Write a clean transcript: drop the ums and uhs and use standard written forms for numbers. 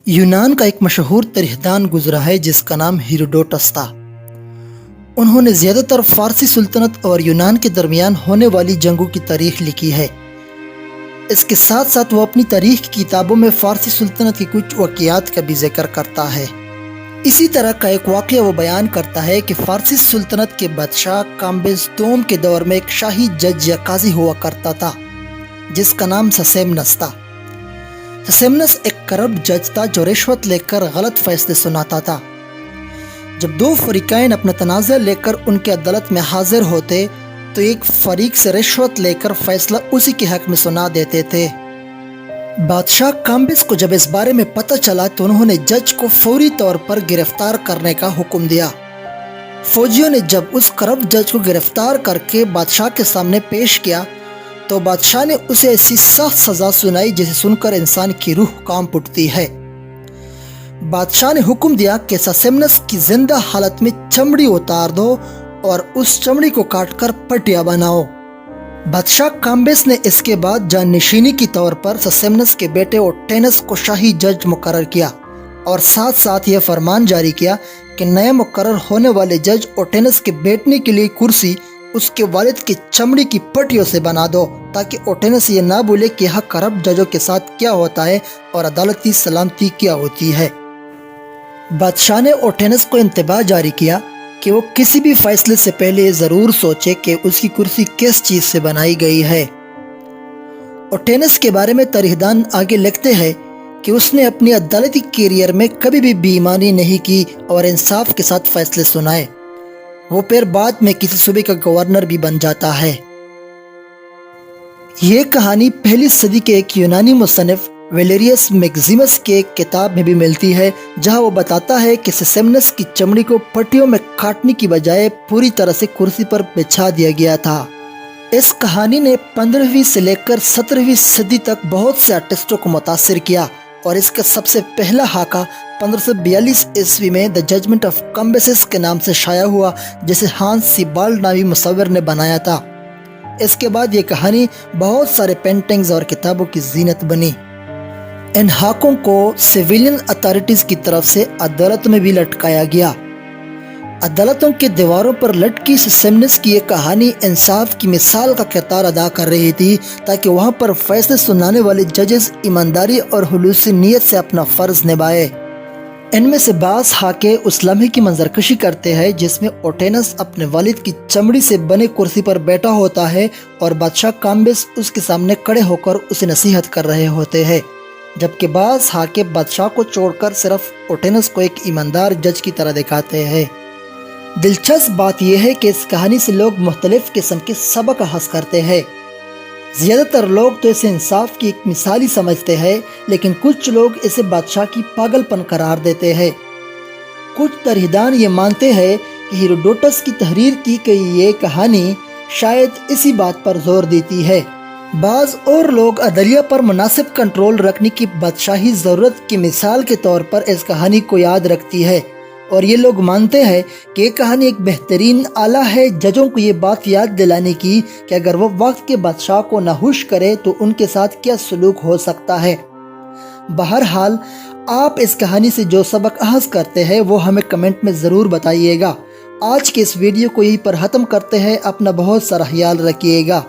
यूनान का एक मशहूर तरीखदान गुजरा है जिसका नाम हेरोडोटस था। उन्होंने ज़्यादातर फ़ारसी सुल्तनत और यूनान के दरमियान होने वाली जंगों की तारीख लिखी है। इसके साथ साथ वो अपनी तारीख की किताबों में फ़ारसी सुल्तनत की कुछ वाक़ियात का भी जिक्र करता है। इसी तरह का एक वाक़या वो बयान करता है कि फ़ारसी सुल्तनत के बादशाह काम्बिस दोम के दौर में एक शाही जज या काजी हुआ करता था जिसका नाम ससेमनस था। ससेमनस एक करप्ट जज था जो रिश्वत लेकर गलत फैसले सुनाता था। जब दो फरीकैन अपना तनाज़ा लेकर उनके अदालत में हाजिर होते तो एक फरीक से रिश्वत लेकर फैसला उसी के हक में सुना देते थे। बादशाह काम्बिस को जब इस बारे में पता चला तो उन्होंने जज को फौरी तौर पर गिरफ्तार करने का हुक्म दिया। फौजियों ने जब उस करप्ट जज को गिरफ्तार करके बादशाह के सामने पेश किया तो बादशाह ने उसे ऐसी सख्त सज़ा सुनाई जिसे सुनकर इंसान की रूह कांप उठती है। बादशाह ने हुक्म दिया कि ससेमनस की जिंदा हालत में चमड़ी उतार दो और उस चमड़ी को काटकर पटिया बनाओ। बादशाह काम्बिस ने इसके बाद जाननिशीनी के तौर पर ससेमनस के बेटे ओटेनस को शाही जज मुकर्रर किया और साथ साथ यह फरमान जारी किया कि नए मुकर्रर होने वाले जज ओटेनस के बैठने के लिए कुर्सी उसके वालिद की चमड़ी की पट्टियों से बना दो ताकि ओटेनस ये ना भूले कि यह करप्ट जजों के साथ क्या होता है और अदालती सलामती क्या होती है। बादशाह ने ओटेनस को इंतबाह जारी किया कि वो किसी भी फैसले से पहले ज़रूर सोचे कि उसकी कुर्सी किस चीज़ से बनाई गई है। ओटेनस के बारे में तारीखदान आगे लिखते हैं कि उसने अपनी अदालती करियर में कभी भी बेईमानी नहीं की और इंसाफ के साथ फैसले सुनाए। वो फिर बाद में किसी सूबे का गवर्नर भी बन जाता है। ये कहानी पहली सदी के एक यूनानी मुसन्निफ वेलेरियस मैक्सिमस के एक किताब में भी मिलती है जहां वो बताता है कि ससेमनस की चमड़ी को पट्टियों में काटने की बजाय पूरी तरह से कुर्सी पर बिछा दिया गया था। इस कहानी ने 15वीं से लेकर 17वीं सदी तक बहुत से आर्टिस्टों को मुतासिर किया और इसका सबसे पहला हाका 1542 ईस्वी में द जजमेंट ऑफ काम्बिसेस के नाम से शाया हुआ जिसे हांस सीबाल्ड नामी मुसव्विर ने बनाया था। इसके बाद ये कहानी बहुत सारे पेंटिंग्स और किताबों की जीनत बनी। इन हाकों को सिविलियन अथॉरिटीज की तरफ से अदालत में भी लटकाया गया। अदालतों के दीवारों पर लटकी ससेमनस की ये कहानी इंसाफ की मिसाल का किरदार अदा कर रही थी ताकि वहाँ पर फैसले सुनाने वाले जजेस ईमानदारी और हुलूसी नीयत से अपना फ़र्ज निभाए। इनमें से बास हाके उस लम्हे की मंजरकशी करते हैं जिसमें ओटेनस अपने वालिद की चमड़ी से बने कुर्सी पर बैठा होता है और बादशाह काम्बिस उसके सामने खड़े होकर उसे नसीहत कर रहे होते हैं, जबकि बास हाके बादशाह को छोड़कर सिर्फ ओटेनस को एक ईमानदार जज की तरह दिखाते हैं। दिलचस्प बात यह है कि इस कहानी से लोग मुख्तलिफ किस्म के सबक हासिल करते हैं। ज़्यादातर लोग तो इसे इंसाफ की एक मिसाल ही समझते हैं, लेकिन कुछ लोग इसे बादशाह की पागलपन करार देते हैं। कुछ तारीखदान ये मानते हैं कि हेरोडोटस की तहरीर की गई ये कहानी शायद इसी बात पर जोर देती है। बाज़ और लोग अदलिया पर मुनासिब कंट्रोल रखने की बादशाही ज़रूरत की मिसाल के तौर पर इस कहानी को याद रखती है और ये लोग मानते हैं कि ये कहानी एक बेहतरीन आला है जजों को ये बात याद दिलाने की कि अगर वो वक्त के बादशाह को नाहुश करे तो उनके साथ क्या सलूक हो सकता है। बहरहाल आप इस कहानी से जो सबक अखज़ करते हैं वो हमें कमेंट में ज़रूर बताइएगा। आज के इस वीडियो को यहीं पर ख़त्म करते हैं। अपना बहुत सारा ख्याल रखिएगा।